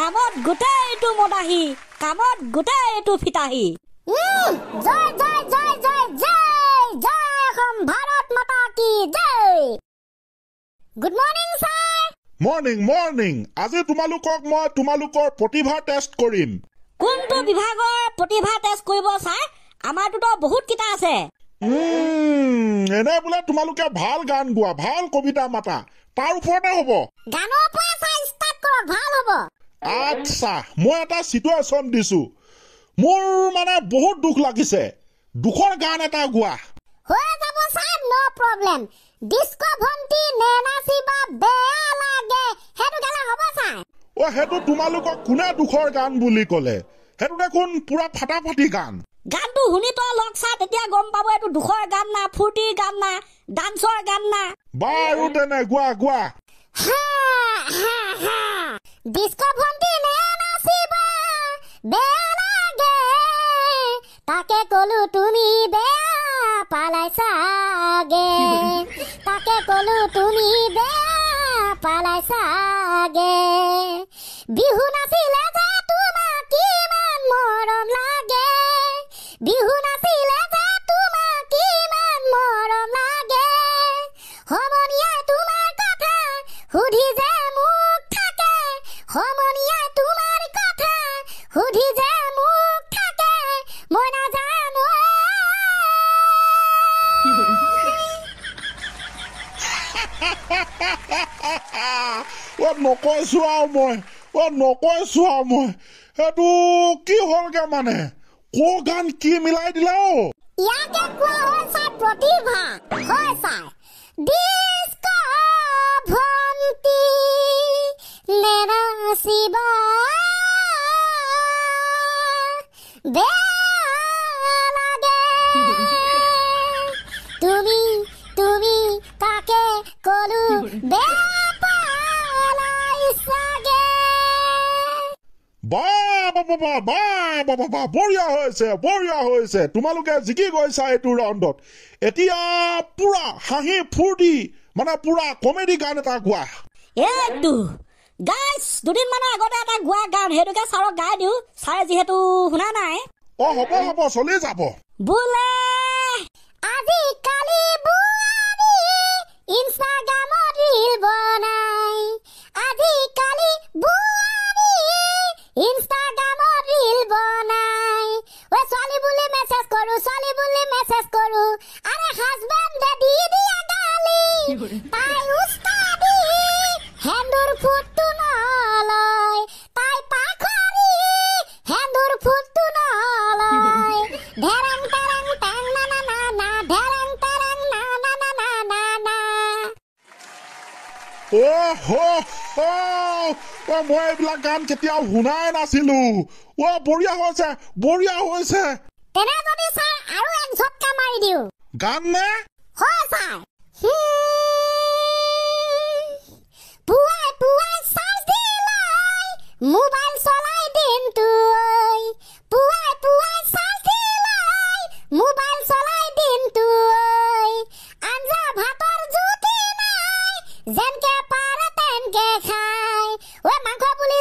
কামত গোটেইটো মদাহি কামত গোটেইটো ফিতাহি জয় জয় জয় জয় জয় জয় অসম ভাৰত মাতা কি জয় good morning sir morning morning আজি তোমালোকক মই তোমালোকৰ প্ৰতিভা টেষ্ট কৰিম কোনটো বিভাগৰ প্ৰতিভা টেষ্ট কৰিব ছাৰ আমাৰটোতো বহুত কিটা আছে এনে বোলে তোমালোকে ভাল গান গোৱা ভাল কবিতা মাতা তাৰ ওপৰতে হ'ব গানৰ পৰা চাই ষ্টাৰ্ট কৰক ভাল হ'ব আচ্ছা মই এটা সিচুৱেশ্যন দিছো মোৰ মানে বহুত দুখ লাগিছে দুখৰ গান এটা গোৱা হৈ যাব ছাৰ নো প্ৰবলেম ডিস্কো ভন্টি নেনাচিবা বেয়া লাগে হেতু গালা হ'ব ছাৰ ও হেতু তোমালোকক কোনে দুখৰ গান বুলি ক'লে হেতু দেখোন পুৰা ফাটাফাটি গান গানটো শুনি তো লগ চা তেতিয়া গম পাব এইটো দুখৰ গান না ফুৰ্তিৰ গান না ডান্সৰ গান না বাৰু তেনে গোৱা গোৱা ডিস্কো ভন্টি নেনাচিবা বেয়া লাগে তাকে কলো তুমি বেয়া পালাইছাগে তাকে কলো তুমি বেয়া পালাইছাগে বিহু নাচিলে যে তোমাক কিমান মৰম লাগে বিহু নাচিলে যে তোমাক কিমান মৰম লাগে সমনীয়াই তোমাৰ কথা সুধি যে মোক থাকে সমনীয়াই তোমাৰ কথা সুধি যে মোক থাকে মই নাজানো ও নকৈছো আৰু মই এইটো কি হ'লগে মানে কো গান কি মিলাই দিলা ইয়াকে কোৱা হৈছে প্ৰতিভা হয় ছাৰ ডিস্কো ভন্টি নেনাচিবা বেয়া লাগে তুমি তুমি তাকে কলো বেয়া পালাইছাগে বা বঢ়িয়া হৈছে তোমালোকে জিকি গৈছা এইটো ৰাউণ্ডত এতিয়া পুৰা হাঁহি ফূৰ্তি মানে পুৰা কমেডি গান এটা গোৱা এইটো গাইছ দুদিনমানৰ আগতে এটা গোৱা গান সেইটোকে ছাৰক গাই দিওঁ ছাৰে যিহেতু শুনা নাই হ'ব চলি যাব বোলে আজিকালি বুঢ়াৰী ইনষ্টাগ্ৰামত ৰীল বনাই আজিকালি বুঢ়াৰী ইনষ্টাগ্ৰামত ৰীল বনাই ঐ ছোৱালী বুলি মেছেজ কৰো আৰে হাজবেণ্ডে দি দিয়া গালি তাই উস্তাদি হেন্দুৰ ফুটটো নলয় তাই পাখৰি হেন্দুৰ ফুটটো নলয় ধেৰং তেৰং টেং না না না না ধেৰং তেৰং না না না না না না মই এইবিলাক গান কেতিয়াও শুনাই নাছিলো বঢ়িয়া হৈছে তেনে যদি ছাৰ আৰু এক ঝটকা মাৰি দিওঁ গান নে হয় ছাৰ পুৱাই পুৱাই চাৰ্জ দিলাই মোবাইল চলাই দিনটো পুৱাই পুৱাই চাৰ্জ দিলাই মোবাইল চলাই দিনটো আঞ্জা ভাতৰ জুতি নাই যেনকে পাৰে তেনকে খায় ঐ মাংস বুলি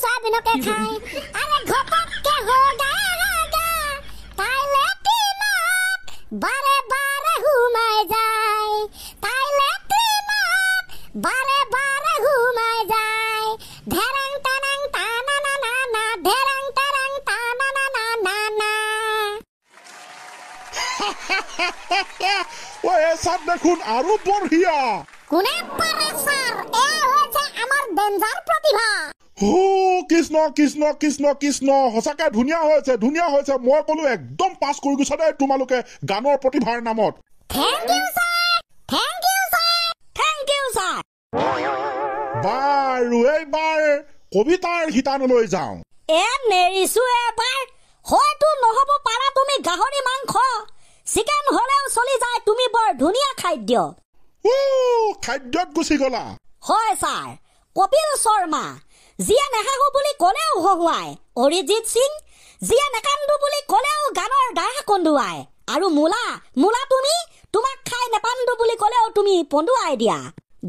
চয়াবিনকে খায় আৰে ঘপককে হগা তাই লেট্ৰিনত বাৰে বাৰে সোমাই যায় ধেৰেং তেৰেং টানা না না না ধেৰেং তেৰেং টানা না না না না এই চাপ দেখোন আৰু বঢ়িয়া কোনে পাৰে ছাৰ এই হৈছে আমাৰ ডেঞ্জাৰ প্ৰতিভা কৃষ্ণ সঁচাকে ধুনীয়া হৈছে মই কলো একদম পাছ কৰি গৈছা দেই তোমালোকে গানৰ প্ৰতিভাৰ নামত থেংক ইউ ছাৰ বাৰু এইবাৰ কবিতাৰ শিতানলৈ যাওঁ নেৰিছো এবাৰ হয়তো নহব পাৰা তুমি গাহৰি মাংস চিকেন হলেও চলি যায় তুমি বৰ ধুনীয়া খাদ্য খাদ্যত গুচি গলা হয় ছাৰ কপিল শৰ্মা যিয়ে নেহাগো বুলি ক'লেও হহুৱাই অৰিজিত সিং যিয়ে নেকান্দো বুলি ক'লেও গানৰ দাঢ়া কন্দুৱাই আৰু মোলা তুমি তোমাক খাই নেপান্দো বুলি ক'লেও তুমি পন্দুৱাই দিয়া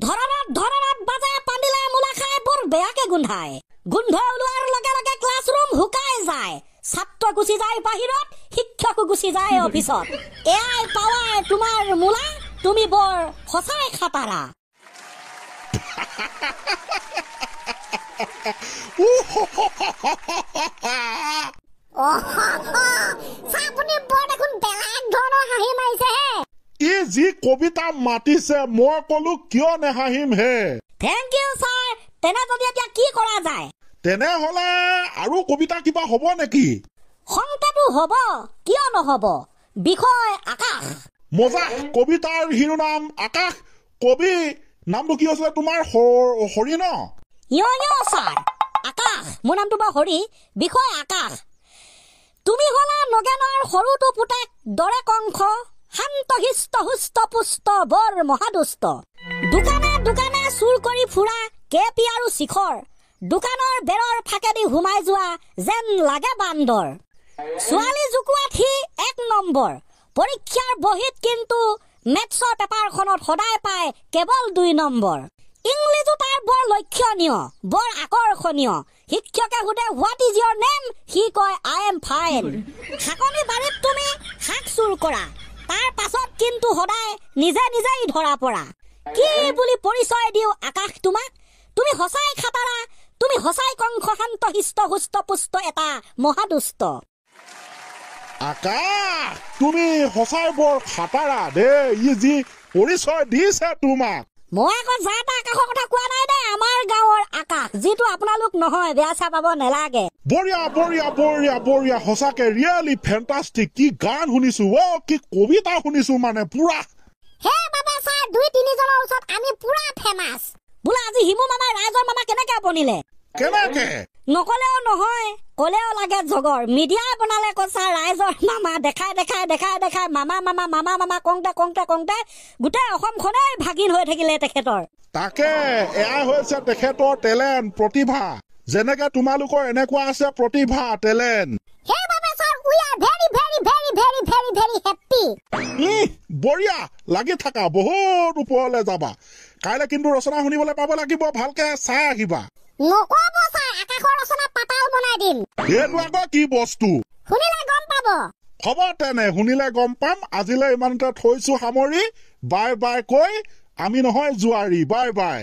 ধৰণত বাজে পান্দিলে মোলা খাই বৰ বেয়াকে গোন্ধায় গোন্ধ ওলোৱাৰ লগে লগে ক্লাছৰুম হুকাই যায় ছাত্ৰ গুচি যায় বাহিৰত শিক্ষকো গুচি যায় অফিচত এয়াই পাৱাৰ তোমাৰ মূলা তুমি বৰ সঁচাই খাটাৰা আপুনি বৰ দেখোন বেলেগ ধৰণৰ হাঁহি মাৰিছে হে ই যি কবিতা মাতিছে মই কলো কিয় নেহাঁহিম হে থেংক ইউ ছাৰ তেনে যদি এতিয়া কি কৰা যায় তেনেহলে আৰু কবিতা কিবা হ'ব নেকি সংকেতো হ'ব কিয় নহ'ব বিষয় আকাশ মজা কবিতাৰ শিৰোনাম আকাশ কবি নামটো কি আছিলে তোমাৰ হৰি ন ছাৰ আকাশ মোৰ নামটো বাৰু হৰি বিষয় আকাশ তুমি হলা নগেনৰ সৰুটো পুতেক দৰে কংস শান্ত হিষ্ট হুষ্ট পুষ্ট বৰ মহাদুষ্ট দোকানে দোকানে চুৰ কৰি ফুৰা কেপি আৰু শিখৰ দোকানৰ বেৰৰ ফাকেদি সোমাই যোৱা যেন লাগে বান্দৰ ছোৱালী জুকুৱাত সি 1 নম্বৰ পৰীক্ষাৰ বহীত কিন্তু মেথছৰ পেপাৰখনত সদায় পায় কেৱল 2 নম্বৰ ইংলিছো তাৰ বৰ লক্ষণীয় বৰ আকৰ্ষণীয় শিক্ষকে সুধে হোৱাট ইজ ইয়ৰ নেম সি কয় আই এম ফাইন শাকনি বাৰীত তুমি শাক চুৰ কৰা তাৰ পাছত কিন্তু সদায় নিজে নিজেই ধৰা পৰা কি বুলি পৰিচয় দিওঁ আকাশ তোমাক তুমি সঁচাই খাটাৰা তুমি সঁচাই কংস শান্ত হিষ্ট হুষ্ট পুষ্ট এটা মহাদুষ্ট আকাশ তুমি সঁচাই বৰ খাটাৰা দে ই যি পৰিচয় দিছে তোমাক মই আকৌ যা তা আকাশৰ কথা কোৱা নাই দে আমাৰ গাঁৱৰ আকাশ যিটো আপোনালোক নহয় বেয়া চা পাব নেলাগে বঢ়িয়া বঢ়িয়া বঢ়িয়া বঢ়িয়া সঁচাকে ৰিয়েলি ফেণ্টাষ্টিক কি গান শুনিছো কি কবিতা শুনিছো মানে পুৰা হে বাবা ছাৰ 2-3 জনৰ ওচৰত আমি পুৰা ফেমাছ বোলা আজি হিমু মামা ৰাইজৰ মামা কেনেকে বনিলে কেনেকে নকলেও নহয় কলেও লাগে জগৰ মিডিয়া বনালে কৈছা ৰাইজৰ মামা দেখাই দেখাই দেখাই দেখাই মামা মামা মামা মামা কওঁতে কওঁতে কওঁতে গোটেই অসমখনেই ভাগিন হৈ থাকিলে তেখেতৰ তাকে এয়া হৈছে তেখেতৰ টেলেণ্ট প্ৰতিভা যেনেকে তোমালোকৰ এনেকুৱা আছে প্ৰতিভা টেলেণ্ট হে বাবা sir we are very very very very very very happy বঢ়িয়া লাগি থাকা বহুত ওপৰলৈ যাবা কাইলৈ কিন্তু ৰচনা শুনিবলৈ পাব লাগিব ভালকে চাই আহিবা নকব ছাৰ আকাশৰ ৰচনা পাতাল বনাই দিম এইটো আকৌ কি বস্তু শুনিলে গম পাব হ'ব তেনে শুনিলে গম পাম আজিলৈ ইমানতে থৈছো সামৰি বাই বাই কৈ আমি নহয় জোৱাৰী বাই বাই